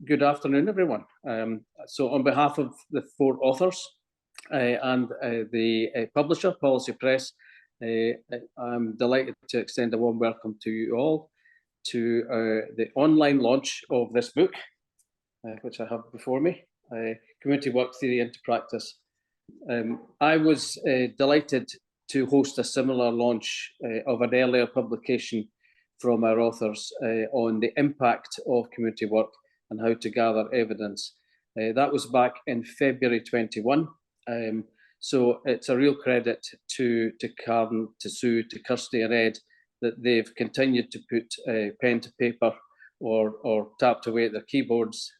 Good afternoon, everyone. So on behalf of the 4 authors and the publisher, Policy Press, I'm delighted to extend a warm welcome to you all to the online launch of this book, which I have before me, Community Work Theory into Practice. I was delighted to host a similar launch of an earlier publication from our authors on the impact of community work and how to gather evidence. That was back in February 21. So it's a real credit to Karen, to Sue, to Kirsty and Ed that they've continued to put pen to paper or tapped away at their keyboards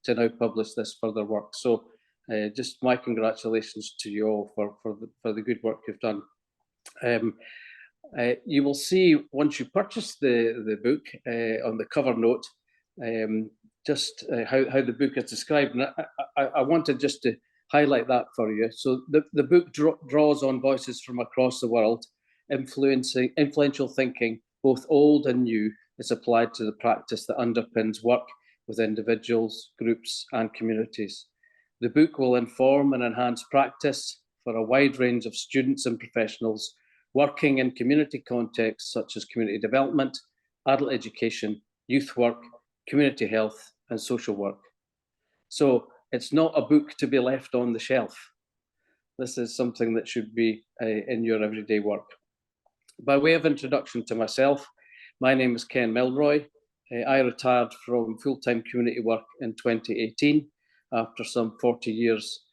to now publish this further work. So just my congratulations to you all for the good work you've done. You will see once you purchase the book on the cover note just how the book is described, and I wanted just to highlight that for you. So the book draws on voices from across the world, influential thinking, both old and new, is applied to the practice that underpins work with individuals, groups, and communities. The book will inform and enhance practice for a wide range of students and professionals working in community contexts such as community development, adult education, youth work, community health, and social work. So it's not a book to be left on the shelf. This is something that should be in your everyday work. By way of introduction to myself, my name is Ken Milroy. I retired from full-time community work in 2018 after some 40 years,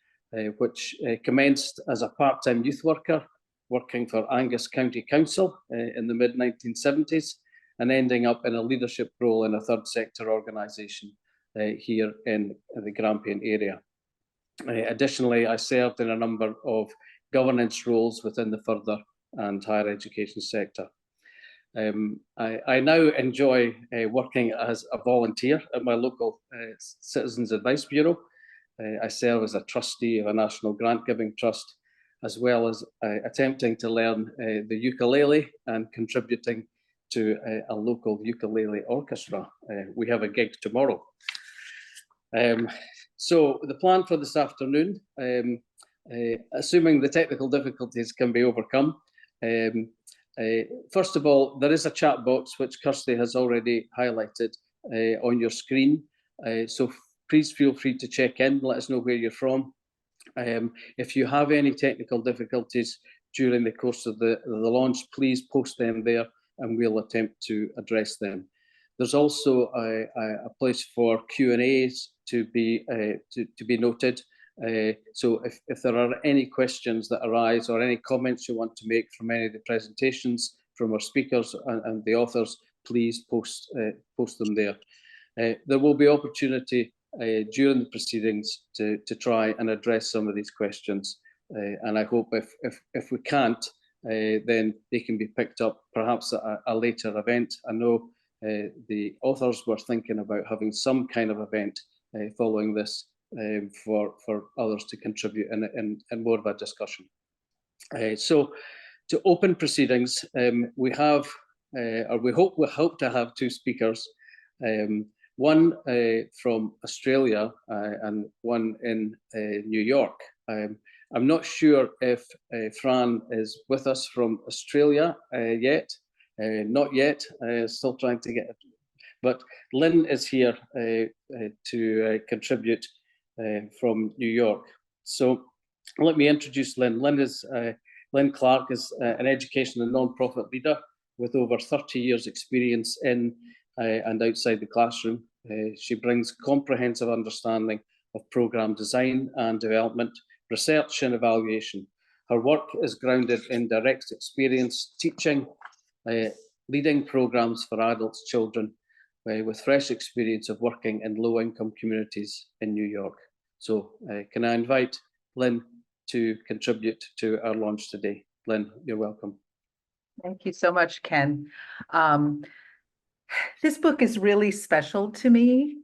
which commenced as a part-time youth worker, working for Angus County Council in the mid-1970s, and ending up in a leadership role in a third sector organisation here in the Grampian area. Additionally, I served in a number of governance roles within the further and higher education sector. I now enjoy working as a volunteer at my local Citizens Advice Bureau. I serve as a trustee of a national grant giving trust, as well as attempting to learn the ukulele and contributing to a local ukulele orchestra. We have a gig tomorrow. So the plan for this afternoon, assuming the technical difficulties can be overcome, first of all, there is a chat box which Kirsty has already highlighted on your screen. So please feel free to check in, let us know where you're from. If you have any technical difficulties during the course of the launch, please post them there and we'll attempt to address them. There's also a place for Q&As to be noted. So if there are any questions that arise or any comments you want to make from any of the presentations from our speakers and the authors, please post them there. There will be opportunity during the proceedings to try and address some of these questions, and I hope if we can't, then they can be picked up perhaps at a later event. I know the authors were thinking about having some kind of event following this for others to contribute in more of a discussion. So to open proceedings, we have, or we hope to have 2 speakers. One from Australia and one in New York. I'm not sure if Fran is with us from Australia yet. Not yet, still trying to get it. But Lynn is here to contribute from New York. So let me introduce Lynn. Lynn Clark is an education and non-profit leader with over 30 years experience in and outside the classroom. She brings comprehensive understanding of programme design and development, research and evaluation. Her work is grounded in direct experience teaching, leading programmes for adults, children, with fresh experience of working in low-income communities in New York. So can I invite Lynn to contribute to our launch today? Lynn, you're welcome. Thank you so much, Ken. This book is really special to me.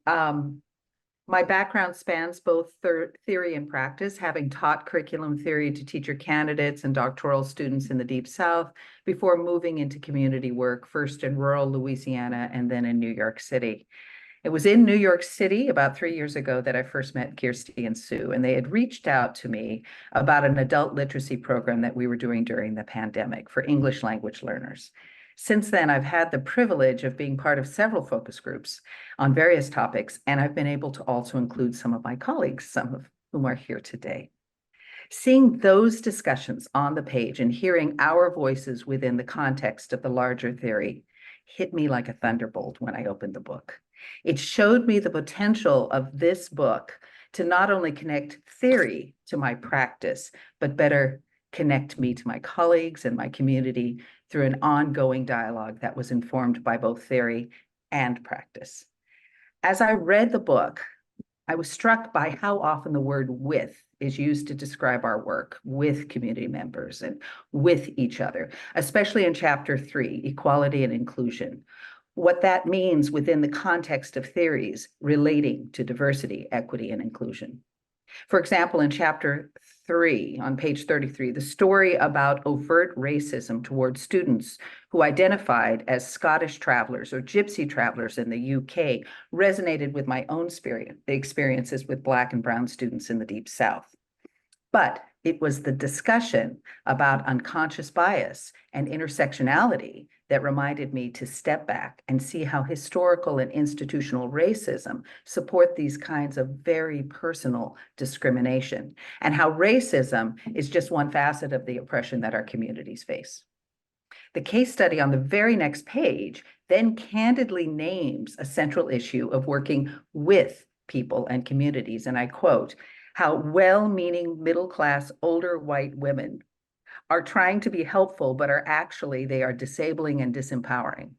My background spans both theory and practice, having taught curriculum theory to teacher candidates and doctoral students in the Deep South before moving into community work, first in rural Louisiana and then in New York City. It was in New York City about 3 years ago that I first met Kirsty and Sue, and they had reached out to me about an adult literacy program that we were doing during the pandemic for English language learners. Since then, I've had the privilege of being part of several focus groups on various topics, and I've been able to also include some of my colleagues, some of whom are here today. Seeing those discussions on the page and hearing our voices within the context of the larger theory hit me like a thunderbolt when I opened the book. It showed me the potential of this book to not only connect theory to my practice, but better connect me to my colleagues and my community through an ongoing dialogue that was informed by both theory and practice. As I read the book, I was struck by how often the word "with" is used to describe our work with community members and with each other, especially in chapter 3, equality and inclusion. What that means within the context of theories relating to diversity, equity, and inclusion. For example, in chapter 3, on page 33, the story about overt racism towards students who identified as Scottish travelers or Gypsy travelers in the UK resonated with my own experiences with Black and Brown students in the Deep South. But it was the discussion about unconscious bias and intersectionality that reminded me to step back and see how historical and institutional racism support these kinds of very personal discrimination, and how racism is just one facet of the oppression that our communities face. The case study on the very next page then candidly names a central issue of working with people and communities, and I quote, "How well-meaning middle-class older white women are trying to be helpful, but they are disabling and disempowering.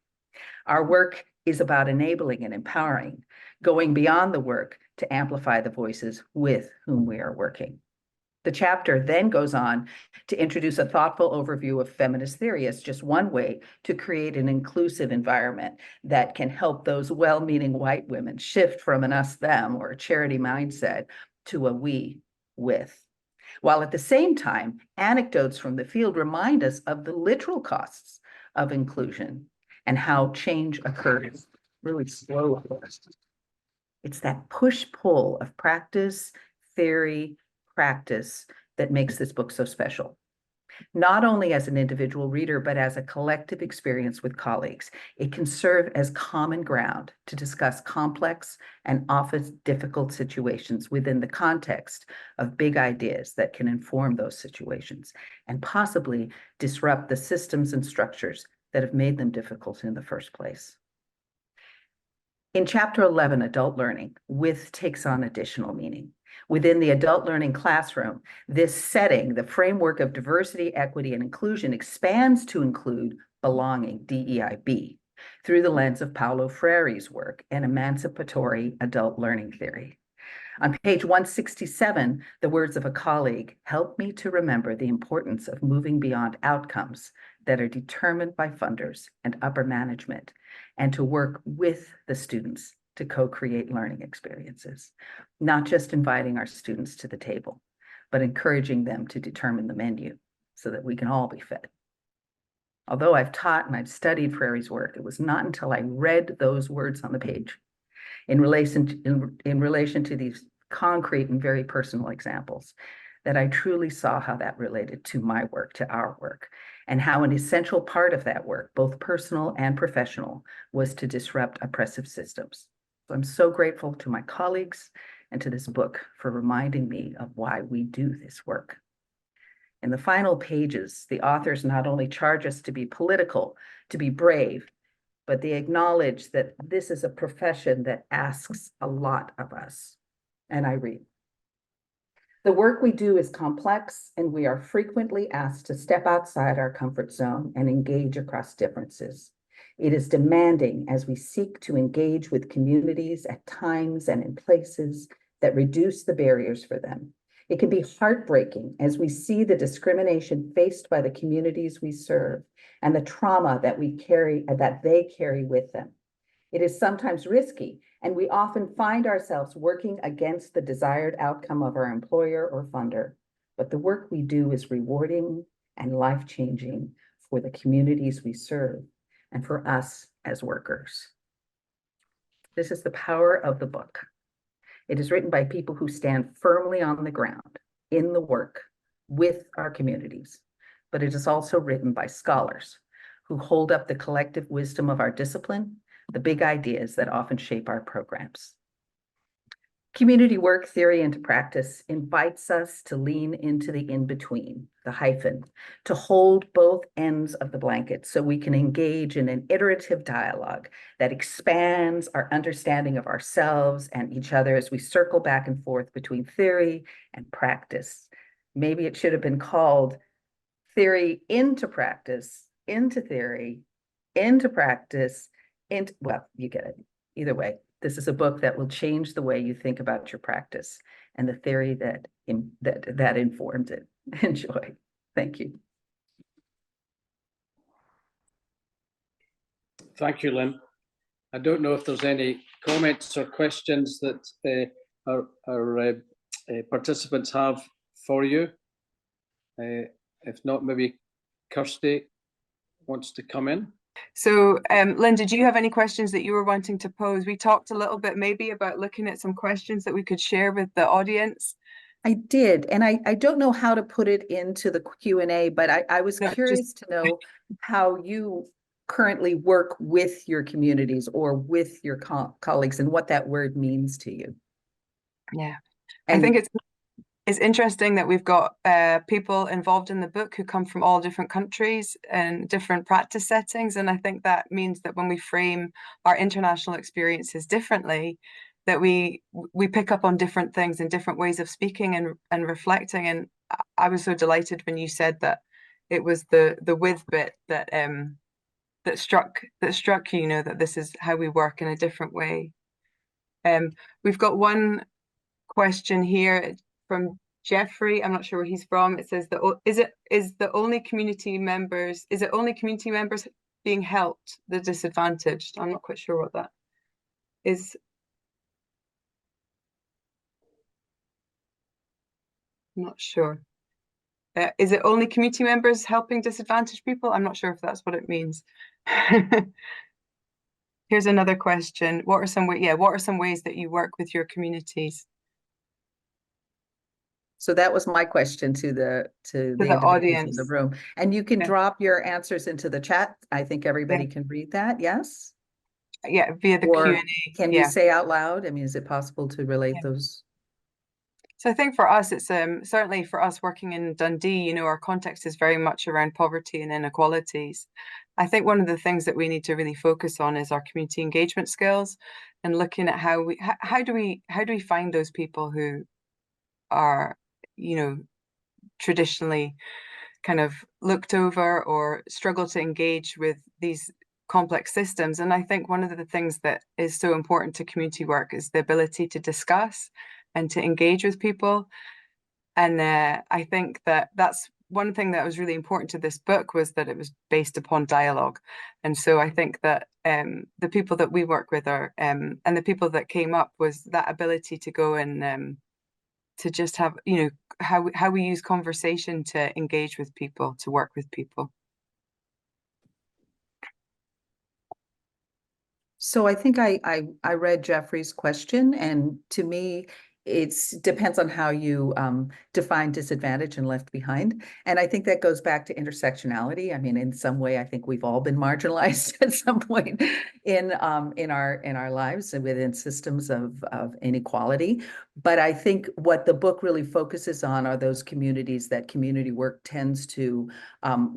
Our work is about enabling and empowering, going beyond the work to amplify the voices with whom we are working." The chapter then goes on to introduce a thoughtful overview of feminist theory as just one way to create an inclusive environment that can help those well-meaning white women shift from an us-them or a charity mindset to a we-with. While at the same time, anecdotes from the field remind us of the literal costs of inclusion and how change occurs really slowly. It's that push-pull of practice, theory, practice that makes this book so special. Not only as an individual reader, but as a collective experience with colleagues, it can serve as common ground to discuss complex and often difficult situations within the context of big ideas that can inform those situations and possibly disrupt the systems and structures that have made them difficult in the first place. In chapter 11, Adult Learning, "with" takes on additional meaning. Within the adult learning classroom, this setting, the framework of diversity, equity, and inclusion expands to include belonging, DEIB, through the lens of Paulo Freire's work and emancipatory adult learning theory. On page 167, the words of a colleague help me to remember the importance of moving beyond outcomes that are determined by funders and upper management, and to work with the students to co-create learning experiences, not just inviting our students to the table, but encouraging them to determine the menu so that we can all be fed. Although I've taught and I've studied Freire's work, it was not until I read those words on the page in relation to these concrete and very personal examples that I truly saw how that related to my work, to our work, and how an essential part of that work, both personal and professional, was to disrupt oppressive systems. So I'm so grateful to my colleagues and to this book for reminding me of why we do this work. In the final pages, the authors not only charge us to be political, to be brave, but they acknowledge that this is a profession that asks a lot of us. And I read, "The work we do is complex, and we are frequently asked to step outside our comfort zone and engage across differences. It is demanding as we seek to engage with communities at times and in places that reduce the barriers for them. It can be heartbreaking as we see the discrimination faced by the communities we serve and the trauma that they carry with them. It is sometimes risky, and we often find ourselves working against the desired outcome of our employer or funder. But the work we do is rewarding and life-changing for the communities we serve and for us as workers." This is the power of the book. It is written by people who stand firmly on the ground, in the work, with our communities. But it is also written by scholars who hold up the collective wisdom of our discipline, the big ideas that often shape our programs. Community work theory into practice invites us to lean into the in-between, the hyphen, to hold both ends of the blanket so we can engage in an iterative dialogue that expands our understanding of ourselves and each other as we circle back and forth between theory and practice. Maybe it should have been called theory into practice, into theory, into practice, into, well, you get it. Either way. This is a book that will change the way you think about your practice and the theory that informs it. Enjoy. Thank you. Thank you, Lynn. I don't know if there's any comments or questions that our participants have for you. If not, maybe Kirsty wants to come in. So, Lynn, did you have any questions that you were wanting to pose? We talked a little bit maybe about looking at some questions that we could share with the audience. I did, and I don't know how to put it into the Q&A, but I was curious to know how you currently work with your communities or with your colleagues and what that word means to you. Yeah, and I think it's interesting that we've got people involved in the book who come from all different countries and different practice settings. And I think that means that when we frame our international experiences differently, that we pick up on different things and different ways of speaking and reflecting. And I was so delighted when you said that it was the with bit that that struck you, you know, that this is how we work in a different way. We've got one question here from Jeffrey. I'm not sure where he's from. It says that is it only community members being helped, the disadvantaged? I'm not quite sure what that is. I'm not sure. Is it only community members helping disadvantaged people? I'm not sure if that's what it means. Here's another question. What are some ways that you work with your communities? So that was my question to the audience in the room. And you can drop your answers into the chat. I think everybody can read that. Yes? Yeah, via the Q&A. Can you say out loud? I mean, is it possible to relate those? So I think for us, it's certainly for us working in Dundee, you know, our context is very much around poverty and inequalities. I think one of the things that we need to really focus on is our community engagement skills and looking at how do we find those people who are, you know, traditionally kind of looked over or struggle to engage with these complex systems. And I think one of the things that is so important to community work is the ability to discuss and to engage with people. And I think that that's one thing that was really important to this book, was that it was based upon dialogue. And so I think that the people that we work with are and the people that came up was that ability to go and to just have, you know, how we use conversation to engage with people, to work with people. So I think I read Jeffrey's question, and to me, it depends on how you define disadvantage and left behind. And I think that goes back to intersectionality. I mean, in some way, I think we've all been marginalized at some point in our lives and within systems of inequality. But I think what the book really focuses on are those communities that community work tends to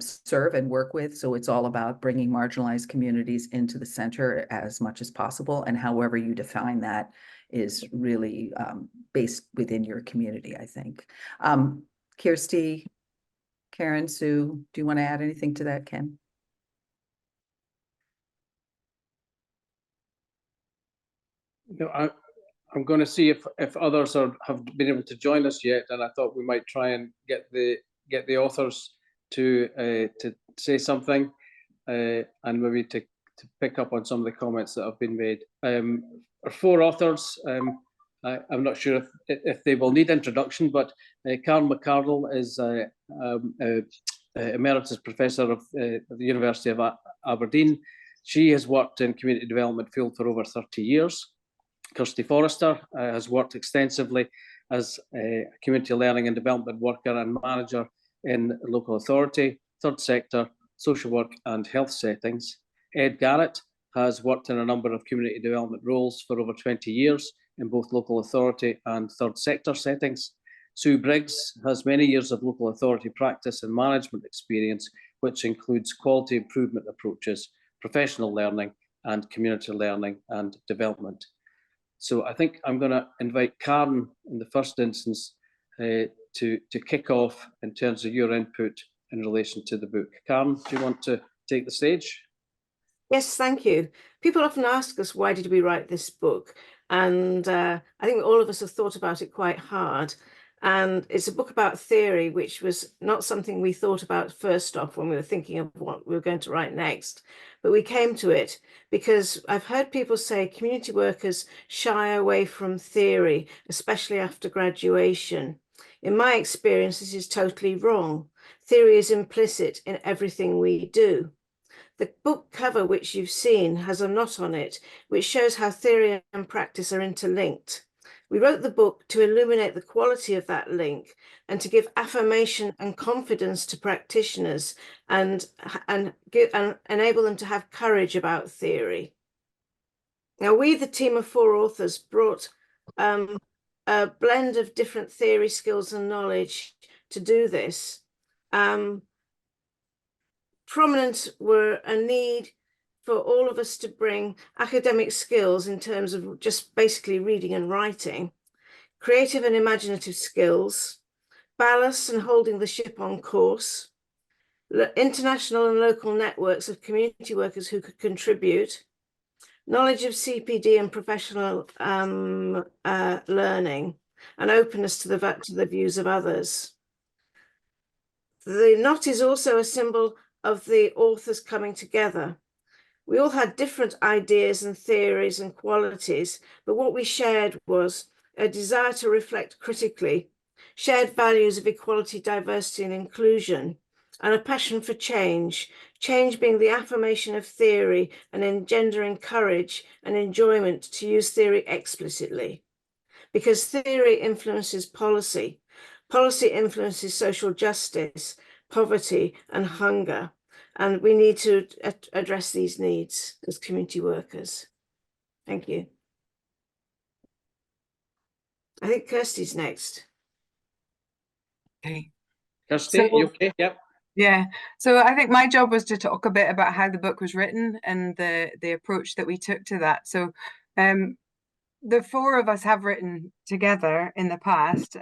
serve and work with. So it's all about bringing marginalized communities into the center as much as possible. And however you define that is really based within your community, I think. Kirsty, Karen, Sue, do you want to add anything to that, Ken? No, I'm going to see if others have been able to join us yet, and I thought we might try and get the authors to say something, and maybe to pick up on some of the comments that have been made. Our four authors, I'm not sure if they will need introduction, but Karen McArdle is Emeritus Professor of the University of Aberdeen. She has worked in community development field for over 30 years. Kirsty Forrester has worked extensively as a community learning and development worker and manager in local authority, third sector, social work and health settings. Ed Garrett has worked in a number of community development roles for over 20 years in both local authority and third sector settings. Sue Briggs has many years of local authority practice and management experience, which includes quality improvement approaches, professional learning, and community learning and development. So I think I'm going to invite Karen in the first instance to kick off in terms of your input in relation to the book. Karen, do you want to take the stage? Yes, thank you. People often ask us, why did we write this book? And I think all of us have thought about it quite hard. And it's a book about theory, which was not something we thought about first off when we were thinking of what we were going to write next. But we came to it because I've heard people say community workers shy away from theory, especially after graduation. In my experience, this is totally wrong. Theory is implicit in everything we do. The book cover, which you've seen, has a knot on it, which shows how theory and practice are interlinked. We wrote the book to illuminate the quality of that link and to give affirmation and confidence to practitioners and enable them to have courage about theory. Now, we, the team of 4 authors, brought a blend of different theory, skills and knowledge to do this. Prominent were a need for all of us to bring academic skills in terms of just basically reading and writing, creative and imaginative skills, ballast and holding the ship on course, international and local networks of community workers who could contribute, knowledge of CPD and professional learning, and openness to the views of others. The knot is also a symbol of the authors coming together. We all had different ideas and theories and qualities, but what we shared was a desire to reflect critically, shared values of equality, diversity and inclusion, and a passion for change, change being the affirmation of theory and engendering courage and enjoyment to use theory explicitly. Because theory influences policy, policy influences social justice, poverty and hunger. And we need to address these needs as community workers. Thank you. I think Kirsty's next. Okay. Kirsty, So, you okay? Yep. Yeah, so I think my job was to talk a bit about how the book was written and the approach that we took to that. So the 4 of us have written together in the past,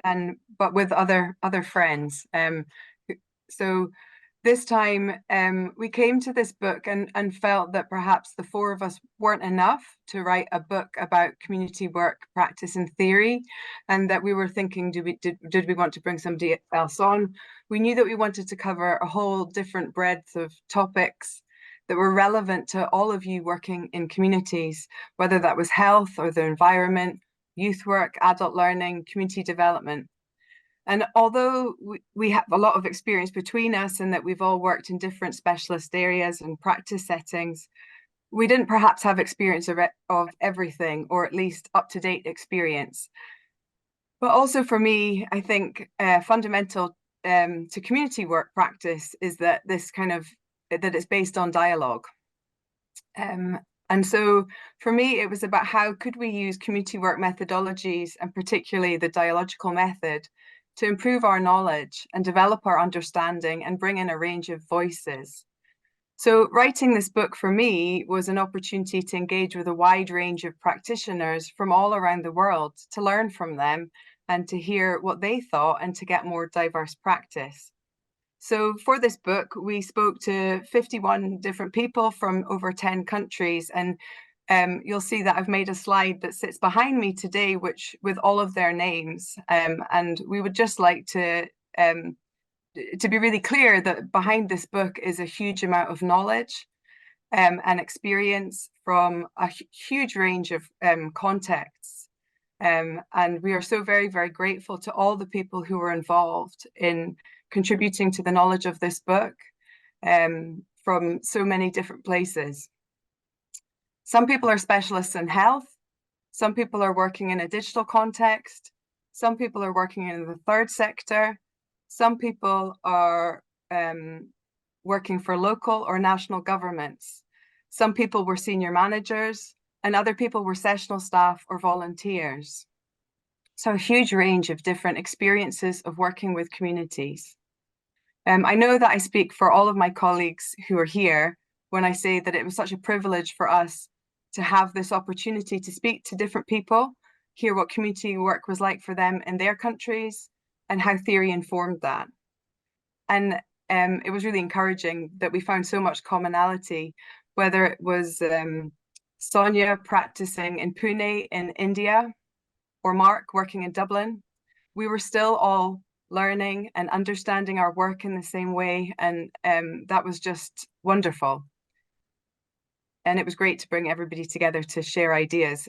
but with other friends. So this time we came to this book and felt that perhaps the 4 of us weren't enough to write a book about community work, practice and theory, and that we were thinking, did we want to bring somebody else on? We knew that we wanted to cover a whole different breadth of topics that were relevant to all of you working in communities, whether that was health or the environment, youth work, adult learning, community development. And although we have a lot of experience between us and that we've all worked in different specialist areas and practice settings, we didn't perhaps have experience of everything, or at least up-to-date experience. But also for me, I think fundamental to community work practice is that that it's based on dialogue. And so for me, it was about how could we use community work methodologies, and particularly the dialogical method, to improve our knowledge and develop our understanding and bring in a range of voices. So writing this book for me was an opportunity to engage with a wide range of practitioners from all around the world, to learn from them and to hear what they thought and to get more diverse practice. So for this book, we spoke to 51 different people from over 10 countries, and you'll see that I've made a slide that sits behind me today, which with all of their names. And we would just like to be really clear that behind this book is a huge amount of knowledge and experience from a huge range of contexts. And we are so very, very grateful to all the people who were involved in contributing to the knowledge of this book from so many different places. Some people are specialists in health. Some people are working in a digital context. Some people are working in the third sector. Some people are working for local or national governments. Some people were senior managers, and other people were sessional staff or volunteers. So a huge range of different experiences of working with communities. I know that I speak for all of my colleagues who are here when I say that it was such a privilege for us to have this opportunity to speak to different people, hear what community work was like for them in their countries, and how theory informed that. And it was really encouraging that we found so much commonality, whether it was Sonia practicing in Pune in India, or Mark working in Dublin. We were still all learning and understanding our work in the same way, and that was just wonderful. And it was great to bring everybody together to share ideas.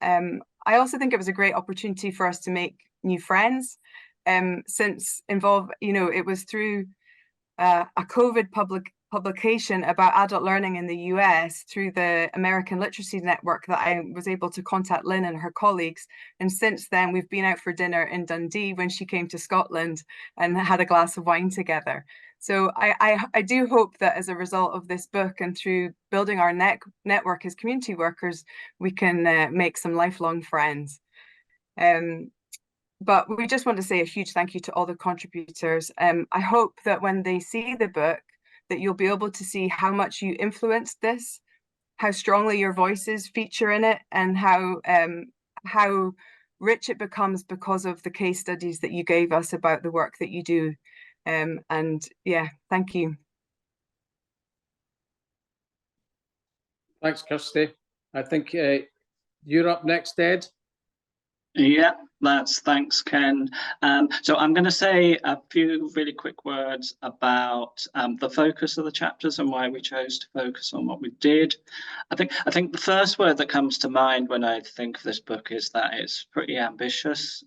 I also think it was a great opportunity for us to make new friends, since it was through a COVID publication about adult learning in the US through the American Literacy Network that I was able to contact Lynn and her colleagues. And since then, we've been out for dinner in Dundee when she came to Scotland and had a glass of wine together. So I do hope that as a result of this book and through building our network as community workers, we can make some lifelong friends. But we just want to say a huge thank you to all the contributors. I hope that when they see the book, that you'll be able to see how much you influenced this, how strongly your voices feature in it, and how rich it becomes because of the case studies that you gave us about the work that you do. And yeah, thank you. Thanks, Kirsty. I think you're up next, Ed. Yeah, thanks, Ken. So I'm going to say a few really quick words about the focus of the chapters and why we chose to focus on what we did. I think the first word that comes to mind when I think of this book is that it's pretty ambitious.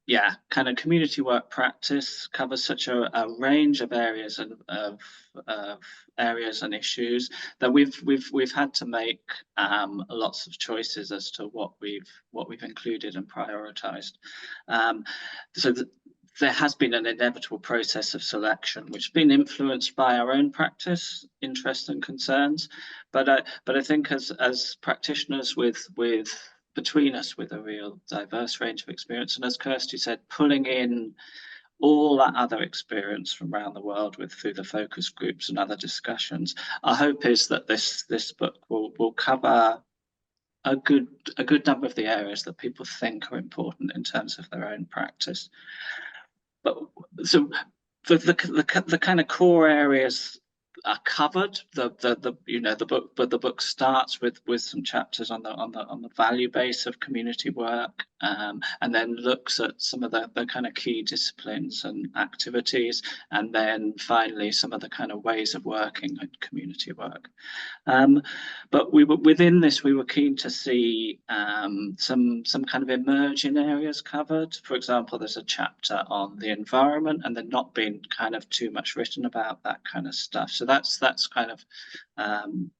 Yeah, kind of community work practice covers such a range of areas of areas and issues that we've had to make lots of choices as to what we've included and prioritized. There has been an inevitable process of selection, which has been influenced by our own practice, interests, and concerns. But I think as practitioners between us with a real diverse range of experience, and as Kirsty said, pulling in all that other experience from around the world through the focus groups and other discussions, our hope is that this book will cover a good number of the areas that people think are important in terms of their own practice. But so the kind of core areas are covered. The book starts with some chapters on the value base of community work, and then looks at some of the kind of key disciplines and activities, and then finally some of the kind of ways of working in community work. But within this, we were keen to see some kind of emerging areas covered. For example, there's a chapter on the environment, and there's not been kind of too much written about that kind of stuff. So that's kind of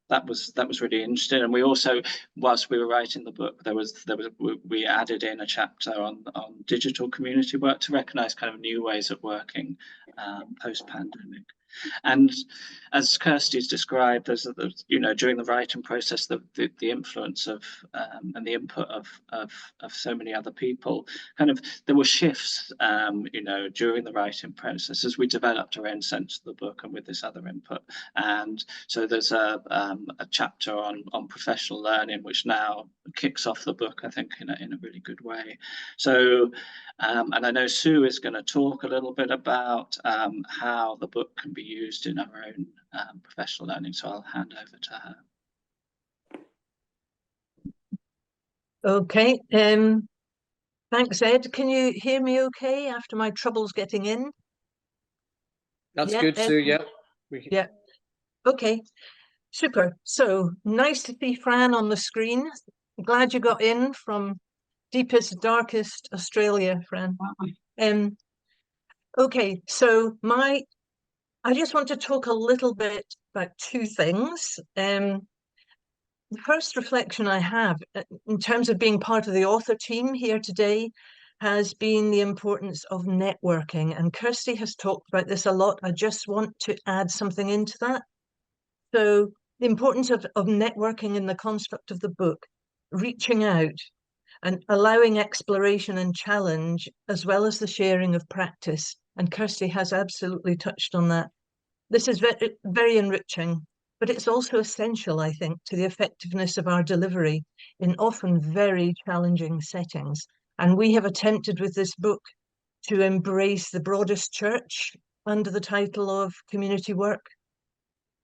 that was really interesting. And we also, whilst we were writing the book, we added in a chapter on digital community work to recognise kind of new ways of working post-pandemic. And as Kirsty's described, during the writing process, the influence of and the input of so many other people, kind of there were shifts, during the writing process as we developed our own sense of the book and with this other input. And so there's a chapter on professional learning, which now kicks off the book, I think, in a really good way. So, and I know Sue is going to talk a little bit about how the book can be used in our own professional learning. So I'll hand over to her. Okay. Thanks, Ed. Can you hear me okay after my troubles getting in? That's good, Sue. Yeah. Yeah. Okay. Super. So nice to see Fran on the screen. Glad you got in from deepest, darkest Australia, Fran. Okay. So I just want to talk a little bit about two things. The first reflection I have in terms of being part of the author team here today has been the importance of networking. And Kirsty has talked about this a lot. I just want to add something into that. So the importance of networking in the construct of the book, reaching out and allowing exploration and challenge, as well as the sharing of practice. And Kirsty has absolutely touched on that. This is very, very enriching, but it's also essential, I think, to the effectiveness of our delivery in often very challenging settings. And we have attempted with this book to embrace the broadest church under the title of community work.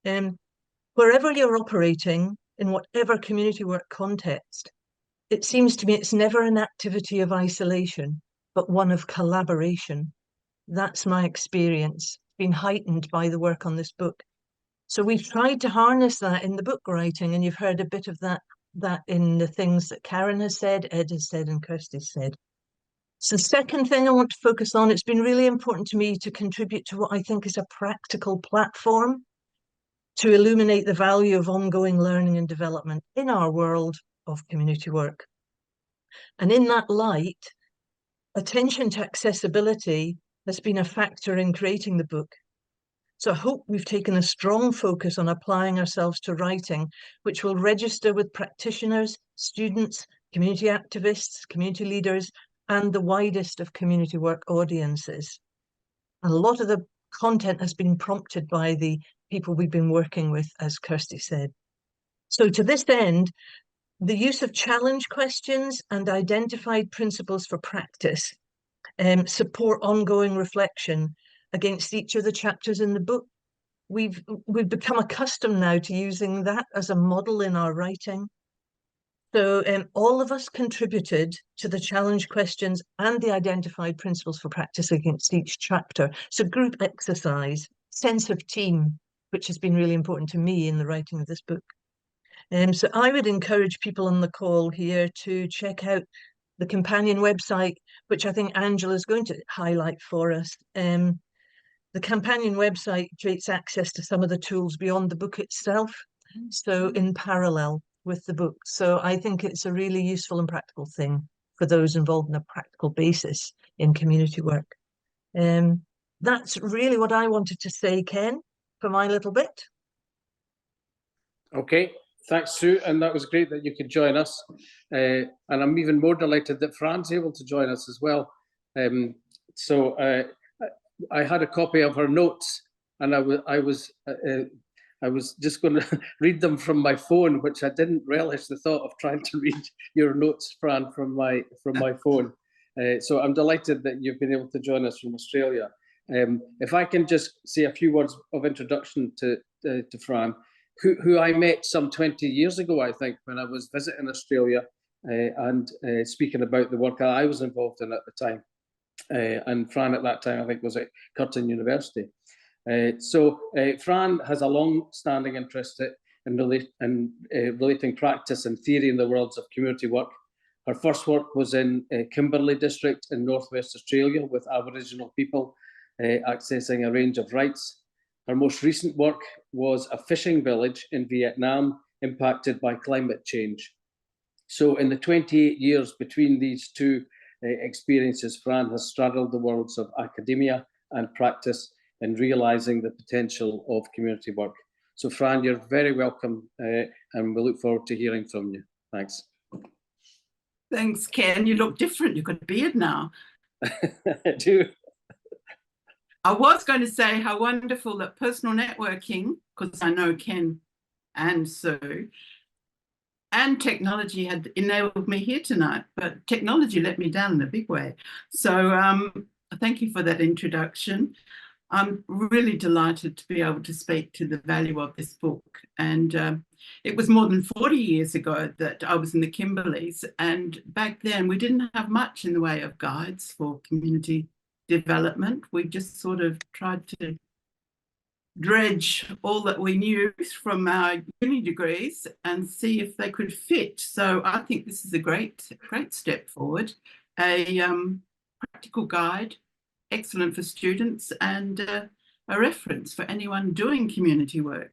Wherever you're operating, in whatever community work context, it seems to me it's never an activity of isolation, but one of collaboration. That's my experience, been heightened by the work on this book. So we've tried to harness that in the book writing, and you've heard a bit of that in the things that Karen has said, Ed has said, and Kirsty said. So the second thing I want to focus on, it's been really important to me to contribute to what I think is a practical platform to illuminate the value of ongoing learning and development in our world of community work. And in that light, attention to accessibility has been a factor in creating the book. So I hope we've taken a strong focus on applying ourselves to writing, which will register with practitioners, students, community activists, community leaders, and the widest of community work audiences. A lot of the content has been prompted by the people we've been working with, as Kirsty said. So to this end, the use of challenge questions and identified principles for practice support ongoing reflection against each of the chapters in the book. We've become accustomed now to using that as a model in our writing. So all of us contributed to the challenge questions and the identified principles for practice against each chapter. So group exercise, sense of team, which has been really important to me in the writing of this book. So I would encourage people on the call here to check out the companion website, which I think Angela is going to highlight for us. The companion website creates access to some of the tools beyond the book itself, so in parallel with the book. So I think it's a really useful and practical thing for those involved in a practical basis in community work. That's really what I wanted to say, Ken, for my little bit. Okay, thanks, Sue, and that was great that you could join us. And I'm even more delighted that Fran's able to join us as well. I had a copy of her notes, and I was just going to read them from my phone, which I didn't relish the thought of trying to read your notes, Fran, from my phone. So I'm delighted that you've been able to join us from Australia. If I can just say a few words of introduction to Fran, who I met some 20 years ago, I think, when I was visiting Australia and speaking about the work I was involved in at the time. And Fran at that time, I think, was at Curtin University. So Fran has a long-standing interest in relating practice and theory in the worlds of community work. Her first work was in Kimberley district in Northwest Australia with Aboriginal people accessing a range of rights. Her most recent work was a fishing village in Vietnam impacted by climate change. So in the 28 years between these two experiences, Fran has straddled the worlds of academia and practice in realising the potential of community work. So Fran, you're very welcome, and we look forward to hearing from you. Thanks. Thanks, Ken. You look different. You've got a beard now. I do. I was going to say how wonderful that personal networking, because I know Ken and Sue, and technology had enabled me here tonight, but technology let me down in a big way. So thank you for that introduction. I'm really delighted to be able to speak to the value of this book. And it was more than 40 years ago that I was in the Kimberleys. And back then we didn't have much in the way of guides for community development. We just sort of tried to dredge all that we knew from our uni degrees and see if they could fit. So I think this is a great step forward. A practical guide, excellent for students, and a reference for anyone doing community work.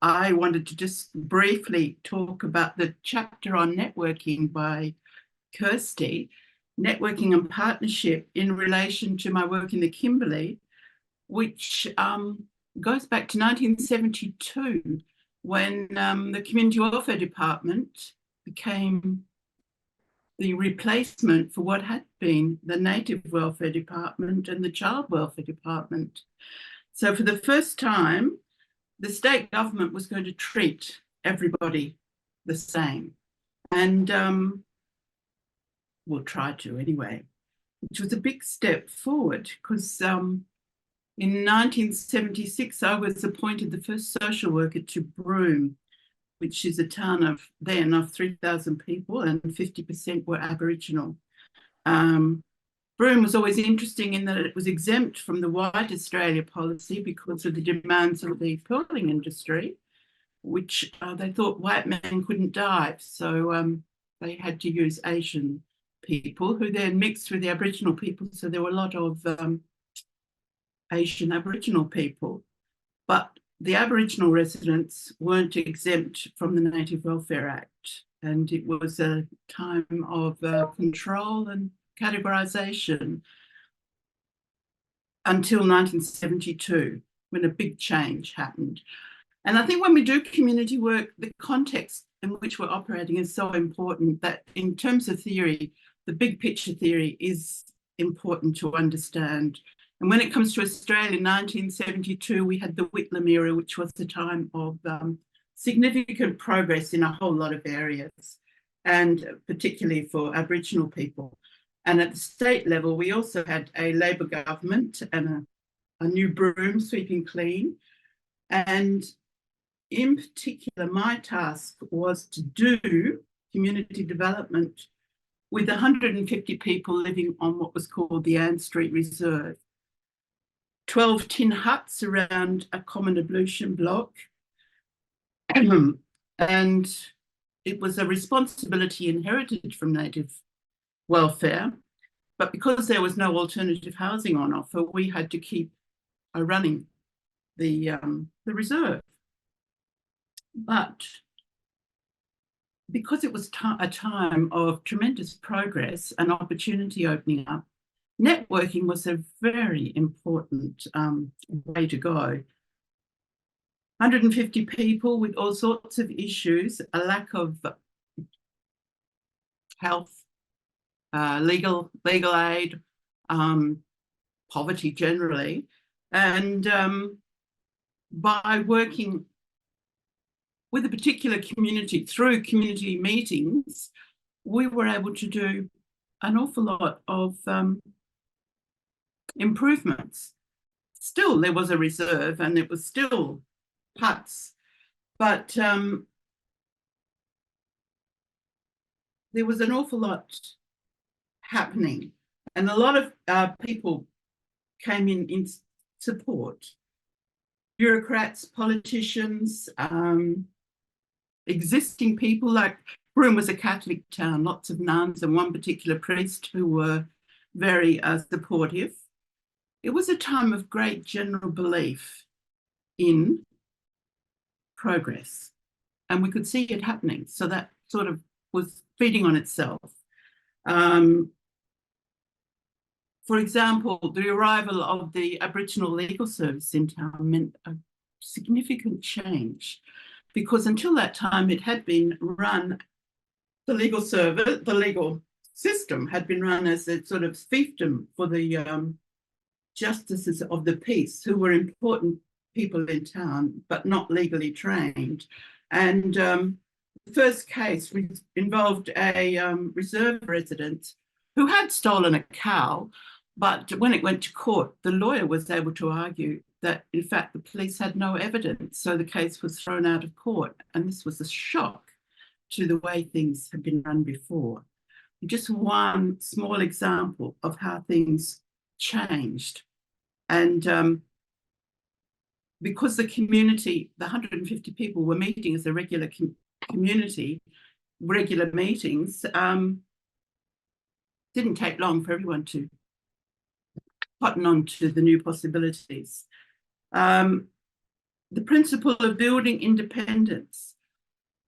I wanted to just briefly talk about the chapter on networking by Kirsty, networking and partnership in relation to my work in the Kimberley, which goes back to 1972, when the Community Welfare Department became the replacement for what had been the Native Welfare Department and the Child Welfare Department. So for the first time, the state government was going to treat everybody the same. And we'll try to anyway, which was a big step forward, because in 1976, I was appointed the first social worker to Broome, which is a town of 3,000 people, and 50% were Aboriginal. Broome was always interesting in that it was exempt from the White Australia policy because of the demands of the pearling industry, which they thought white men couldn't dive. So they had to use Asian people, who then mixed with the Aboriginal people. So there were a lot of Asian Aboriginal people. But the Aboriginal residents weren't exempt from the Native Welfare Act. And it was a time of control and categorisation until 1972, when a big change happened. And I think when we do community work, the context in which we're operating is so important, that in terms of theory, the big picture theory is important to understand. And when it comes to Australia, in 1972, we had the Whitlam era, which was the time of significant progress in a whole lot of areas, and particularly for Aboriginal people. And at the state level, we also had a Labor government and a new Broome sweeping clean. And in particular, my task was to do community development with 150 people living on what was called the Ann Street Reserve. 12 tin huts around a common ablution block. And it was a responsibility inherited from Native welfare, but because there was no alternative housing on offer, we had to keep running the reserve. But because it was a time of tremendous progress and opportunity opening up, networking was a very important way to go. 150 people with all sorts of issues, a lack of health, legal aid, poverty generally. And by working with a particular community through community meetings, we were able to do an awful lot of improvements. Still, there was a reserve and it was still huts, but there was an awful lot happening, and a lot of people came in support. Bureaucrats, politicians, existing people, like Broome was a Catholic town, lots of nuns and one particular priest who were very supportive. It was a time of great general belief in progress, and we could see it happening. So that sort of was feeding on itself. For example, the arrival of the Aboriginal legal service in town meant a significant change, because until that time it had been run, the legal service, the legal system had been run as a sort of fiefdom for the justices of the peace, who were important people in town, but not legally trained. And the first case involved a reserve resident who had stolen a cow, but when it went to court, the lawyer was able to argue that, in fact, the police had no evidence, so the case was thrown out of court. And this was a shock to the way things had been run before. Just one small example of how things changed. And because the community, the 150 people were meeting as a regular community, regular meetings, didn't take long for everyone to cotton on to the new possibilities. the principle of building independence.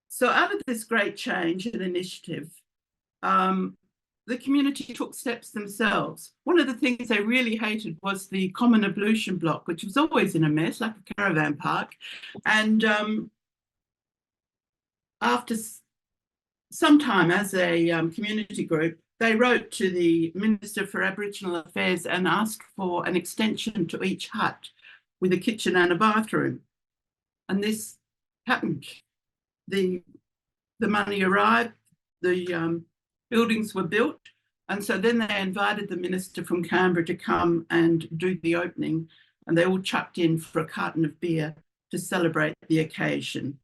So out of this great change and initiative, the community took steps themselves. One of the things they really hated was the common ablution block, which was always in a mess, like a caravan park. And after some time as a community group, they wrote to the Minister for Aboriginal Affairs and asked for an extension to each hut with a kitchen and a bathroom. And this happened. The money arrived, the buildings were built, and so then they invited the minister from Canberra to come and do the opening, and they all chucked in for a carton of beer to celebrate the occasion.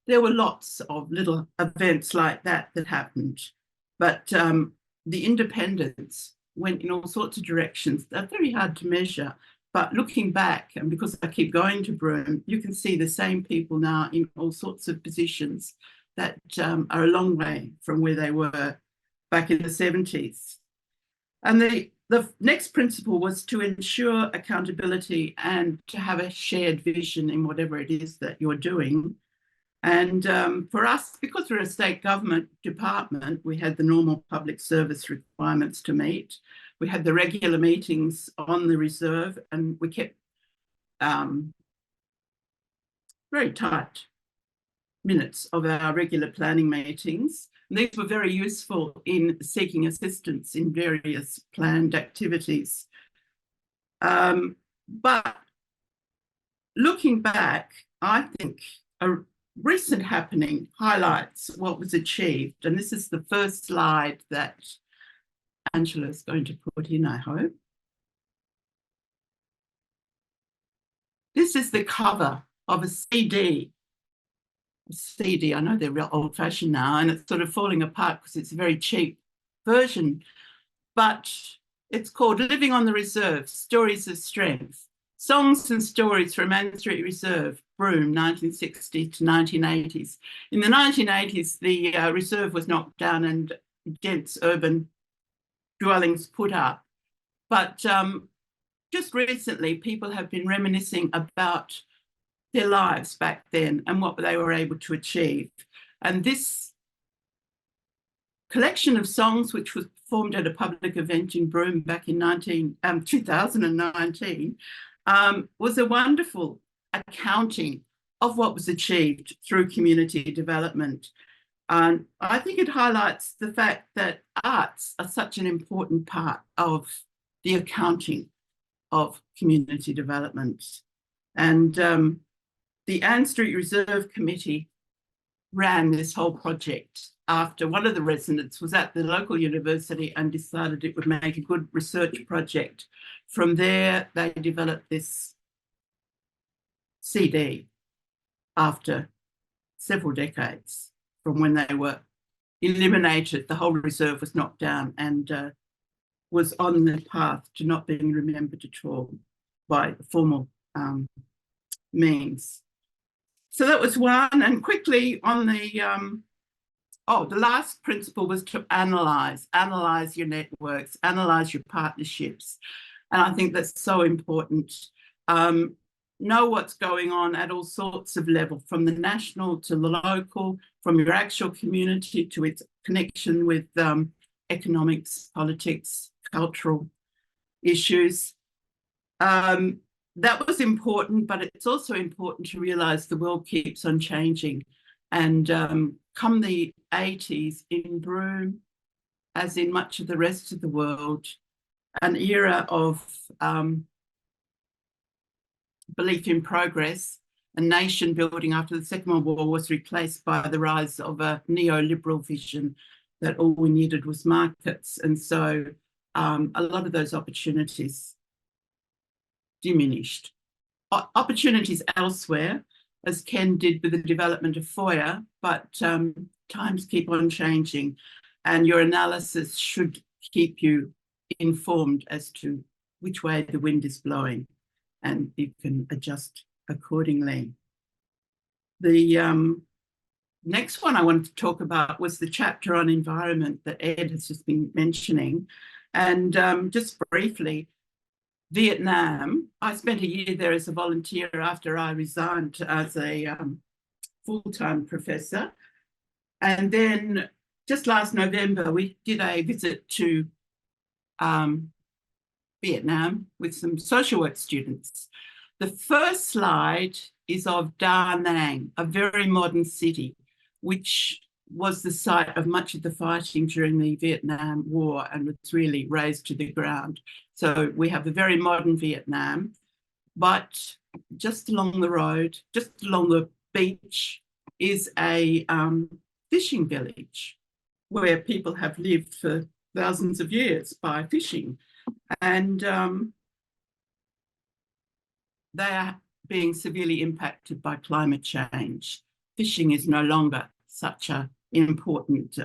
There were lots of little events like that that happened, but the independence went in all sorts of directions. They're very hard to measure, but looking back, and because I keep going to Broome, you can see the same people now in all sorts of positions that are a long way from where they were back in the 70s. And the next principle was to ensure accountability and to have a shared vision in whatever it is that you're doing. And for us, because we're a state government department, we had the normal public service requirements to meet. We had the regular meetings on the reserve, and we kept very tight minutes of our regular planning meetings. And these were very useful in seeking assistance in various planned activities. But looking back, I think a recent happening highlights what was achieved. And this is the first slide that Angela is going to put in, I hope. This is the cover of a CD. I know they're real old-fashioned now, and it's sort of falling apart because it's a very cheap version, but it's called Living on the Reserve, Stories of Strength. Songs and Stories from Ann Street Reserve, Broome, 1960 to 1980s. In the 1980s, the reserve was knocked down and dense urban dwellings put up. But just recently, people have been reminiscing about their lives back then and what they were able to achieve. And this collection of songs, which was performed at a public event in Broome back in 2019, was a wonderful accounting of what was achieved through community development. And I think it highlights the fact that arts are such an important part of the accounting of community development. And the Ann Street Reserve Committee ran this whole project after one of the residents was at the local university and decided it would make a good research project. From there, they developed this CD after several decades from when they were eliminated. The whole reserve was knocked down and was on the path to not being remembered at all by formal means. So that was one. And quickly on the last principle was to analyse your networks, analyse your partnerships. And I think that's so important. Know what's going on at all sorts of levels, from the national to the local, from your actual community to its connection with economics, politics, cultural issues. That was important, but it's also important to realise the world keeps on changing. And come the 80s in Broome, as in much of the rest of the world, an era of belief in progress and nation building after the Second World War was replaced by the rise of a neoliberal vision that all we needed was markets. And so a lot of those opportunities diminished. Opportunities elsewhere, as Ken did with the development of FOIA, but times keep on changing, and your analysis should keep you informed as to which way the wind is blowing, and you can adjust accordingly. The next one I wanted to talk about was the chapter on environment that Ed has just been mentioning. And just briefly, Vietnam. I spent a year there as a volunteer after I resigned as a full-time professor. And then just last November, we did a visit to Vietnam with some social work students. The first slide is of Da Nang, a very modern city, which was the site of much of the fighting during the Vietnam War and was really razed to the ground. So we have a very modern Vietnam, but just along the road, just along the beach, is a fishing village where people have lived for thousands of years by fishing. And they are being severely impacted by climate change. Fishing is no longer such an important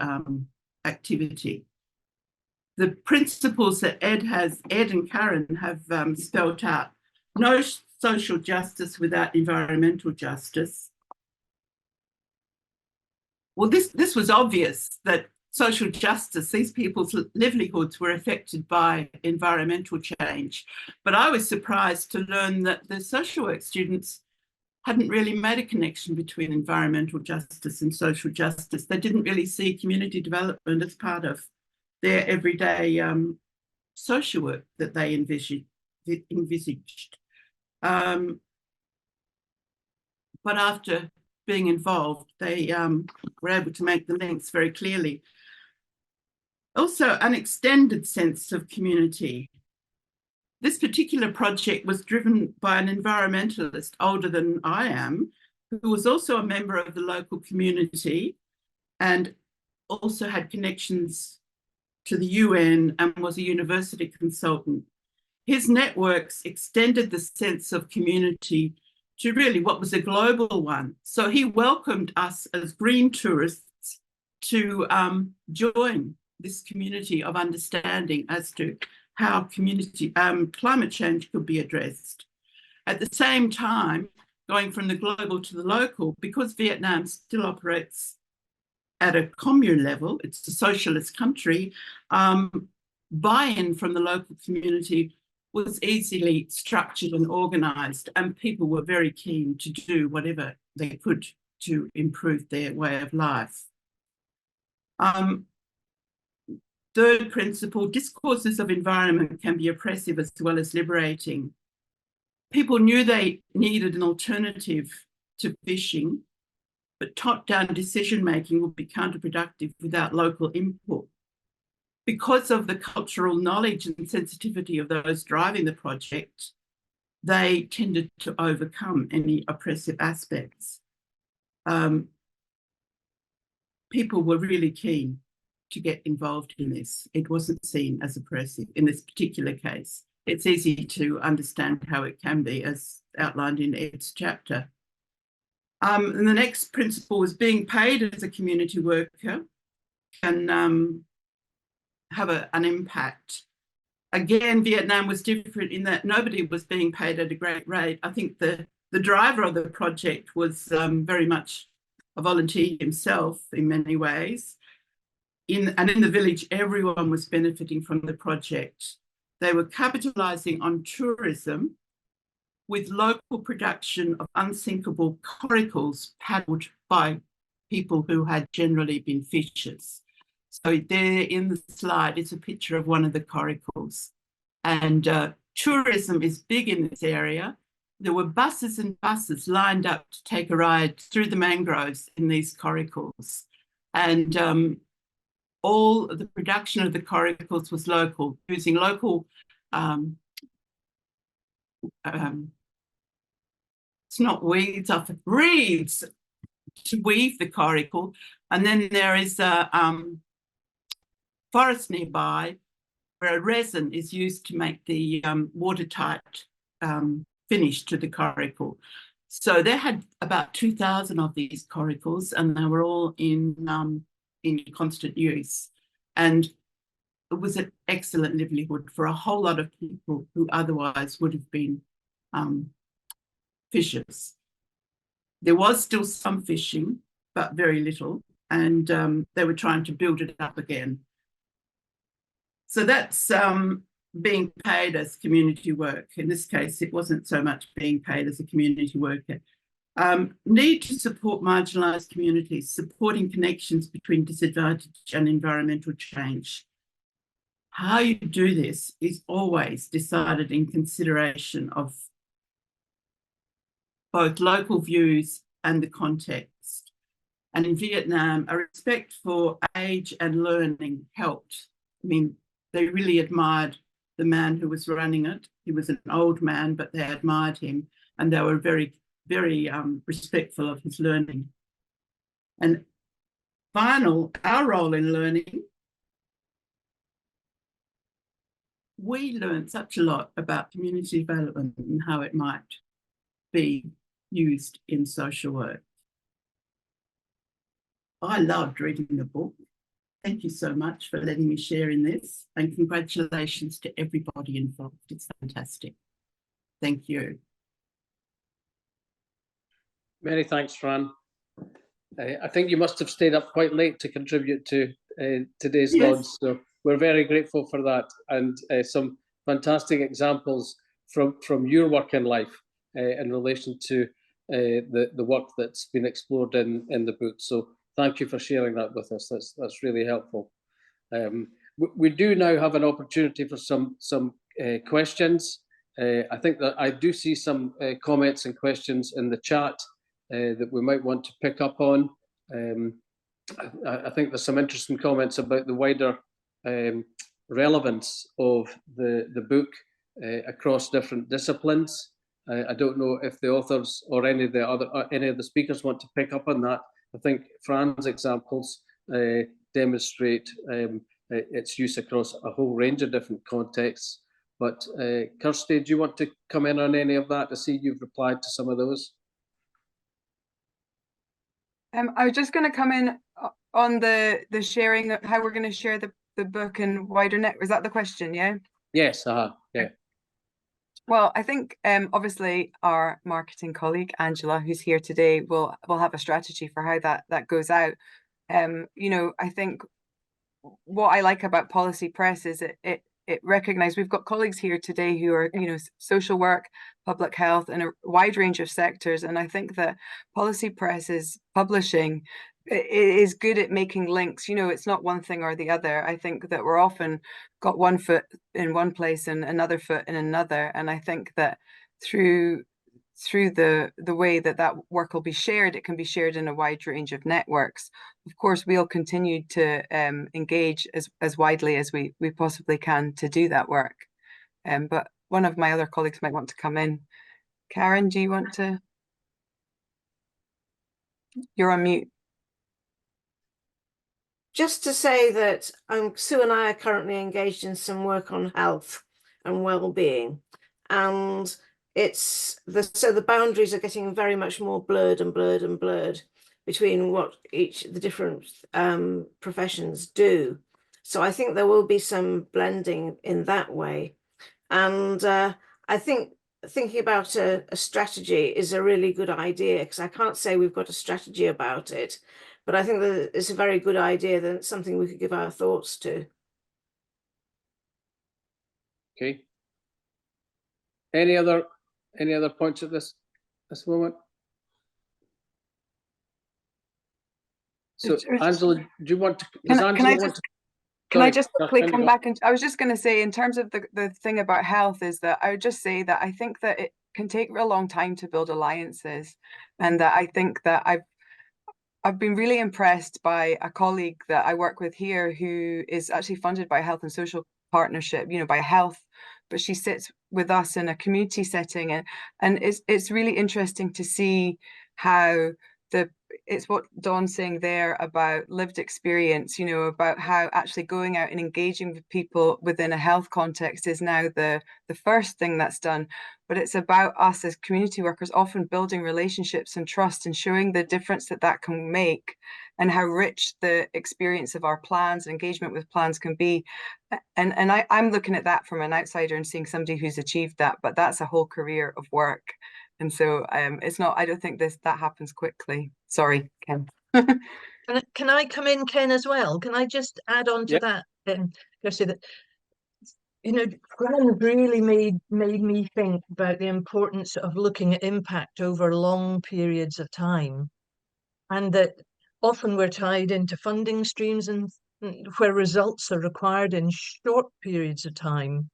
activity. The principles that Ed and Karen have spelled out: no social justice without environmental justice. Well, this was obvious, that social justice, these people's livelihoods were affected by environmental change. But I was surprised to learn that the social work students hadn't really made a connection between environmental justice and social justice. They didn't really see community development as part of their everyday social work that they envisaged. But after being involved, they were able to make the links very clearly. Also, an extended sense of community. This particular project was driven by an environmentalist older than I am, who was also a member of the local community and also had connections to the UN and was a university consultant. His networks extended the sense of community to really what was a global one. So he welcomed us as green tourists to join this community of understanding as to how climate change could be addressed. At the same time, going from the global to the local, because Vietnam still operates at a commune level, it's a socialist country, buy-in from the local community was easily structured and organised, and people were very keen to do whatever they could to improve their way of life. Third principle, discourses of environment can be oppressive as well as liberating. People knew they needed an alternative to fishing, but top-down decision-making would be counterproductive without local input. Because of the cultural knowledge and sensitivity of those driving the project, they tended to overcome any oppressive aspects. People were really keen to get involved in this. It wasn't seen as oppressive in this particular case. It's easy to understand how it can be, as outlined in Ed's chapter. And the next principle is being paid as a community worker can have an impact. Again, Vietnam was different in that nobody was being paid at a great rate. I think the driver of the project was very much a volunteer himself in many ways. In the village, everyone was benefiting from the project. They were capitalising on tourism with local production of unsinkable coracles paddled by people who had generally been fishers. So there in the slide is a picture of one of the coracles. And tourism is big in this area. There were buses and buses lined up to take a ride through the mangroves in these coracles. And all of the production of the coracles was local, using local, it's not weeds, reeds to weave the coracle. And then there is a forest nearby where a resin is used to make the watertight finish to the coracle. So they had about 2,000 of these coracles, and they were all in constant use. And it was an excellent livelihood for a whole lot of people who otherwise would have been fishers. There was still some fishing, but very little, and they were trying to build it up again. So that's being paid as community work. In this case, it wasn't so much being paid as a community worker. Need to support marginalised communities, supporting connections between disadvantage and environmental change. How you do this is always decided in consideration of both local views and the context. And in Vietnam, a respect for age and learning helped. I mean, they really admired the man who was running it. He was an old man, but they admired him, and they were very, very respectful of his learning. And our role in learning, we learned such a lot about community development and how it might be used in social work. I loved reading the book. Thank you so much for letting me share in this, and congratulations to everybody involved. It's fantastic. Thank you. Many thanks, Fran. I think you must have stayed up quite late to contribute to today's launch, so we're very grateful for that, and some fantastic examples from your work in life in relation to the work that's been explored in the book. So thank you for sharing that with us. That's really helpful. We do now have an opportunity for some questions. I think that I do see some comments and questions in the chat that we might want to pick up on. I think there's some interesting comments about the wider relevance of the book across different disciplines. I don't know if the authors or any of the speakers want to pick up on that. I think Fran's examples demonstrate its use across a whole range of different contexts. But Kirsty, do you want to come in on any of that? I see you've replied to some of those. I was just going to come in on the sharing, how we're going to share the book and wider net. Was that the question? Yeah. Yes. Yeah. Well, I think obviously our marketing colleague Angela, who's here today, will have a strategy for how that goes out. You know, I think what I like about Policy Press is it recognises we've got colleagues here today who are, you know, social work, public health, and a wide range of sectors. And I think that Policy Press is publishing is good at making links. You know, it's not one thing or the other. I think that we're often got one foot in one place and another foot in another. And I think that through the way that work will be shared, it can be shared in a wide range of networks. Of course, we'll continue to engage as widely as we possibly can to do that work. But one of my other colleagues might want to come in. Karen, do you want to? You're on mute. Just to say that Sue and I are currently engaged in some work on health and well-being, and so the boundaries are getting very much more blurred and blurred and blurred between what the different professions do. So I think there will be some blending in that way, and I think thinking about a strategy is a really good idea, because I can't say we've got a strategy about it. But I think that it's a very good idea, that it's something we could give our thoughts to. Okay. Any other points at this moment? So Angela, do you want to? Can I just quickly come back? And I was just going to say, in terms of the thing about health, is that I would just say that I think that it can take a long time to build alliances, and that I think that I've been really impressed by a colleague that I work with here who is actually funded by Health and Social Partnership, you know, by Health, but she sits with us in a community setting, and it's really interesting to see how it's what Dawn's saying there about lived experience, you know, about how actually going out and engaging with people within a health context is now the first thing that's done. But it's about us as community workers often building relationships and trust and showing the difference that can make, and how rich the experience of our plans and engagement with plans can be. And I'm looking at that from an outsider and seeing somebody who's achieved that, but that's a whole career of work. And so it's not, I don't think that happens quickly. Sorry, Ken. Can I come in, Ken, as well? Can I just add on to that, Kirsty, that you know, Fran really made me think about the importance of looking at impact over long periods of time, and that often we're tied into funding streams and where results are required in short periods of time.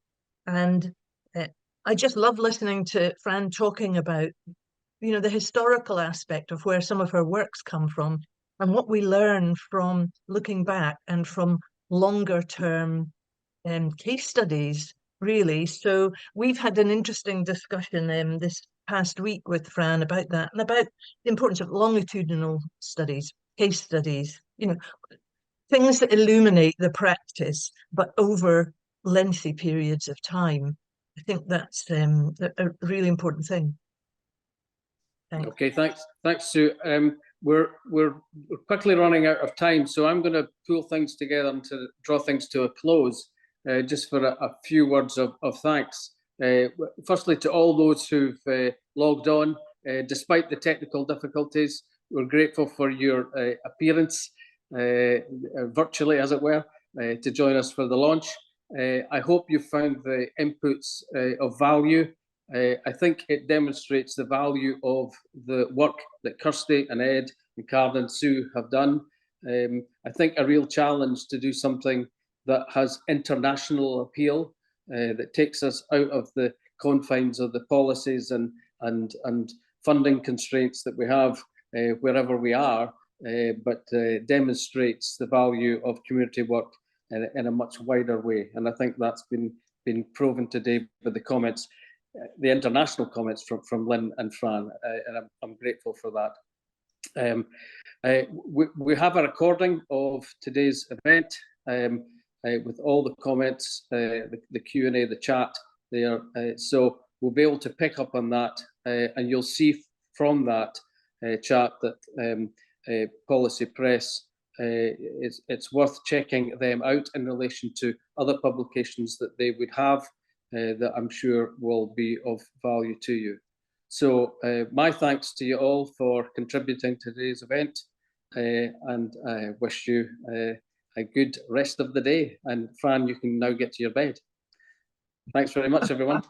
And I just love listening to Fran talking about, you know, the historical aspect of where some of her works come from and what we learn from looking back and from longer term case studies, really. So we've had an interesting discussion this past week with Fran about that and about the importance of longitudinal studies, case studies, you know, things that illuminate the practice, but over lengthy periods of time. I think that's a really important thing. Thanks. Okay, thanks, Sue. We're quickly running out of time, so I'm going to pull things together and to draw things to a close, just for a few words of thanks. Firstly, to all those who've logged on, despite the technical difficulties. We're grateful for your appearance, virtually as it were, to join us for the launch. I hope you found the inputs of value. I think it demonstrates the value of the work that Kirsty and Ed and McArdle and Sue have done. I think a real challenge to do something that has international appeal, that takes us out of the confines of the policies and funding constraints that we have wherever we are, but demonstrates the value of community work in a much wider way. And I think that's been proven today with the comments, the international comments from Lynn and Fran, and I'm grateful for that. We have a recording of today's event with all the comments, the Q&A, the chat there, so we'll be able to pick up on that, and you'll see from that chat that Policy Press, it's worth checking them out in relation to other publications that they would have that I'm sure will be of value to you. So my thanks to you all for contributing to today's event, and I wish you a good rest of the day. And Fran, you can now get to your bed. Thanks very much, everyone.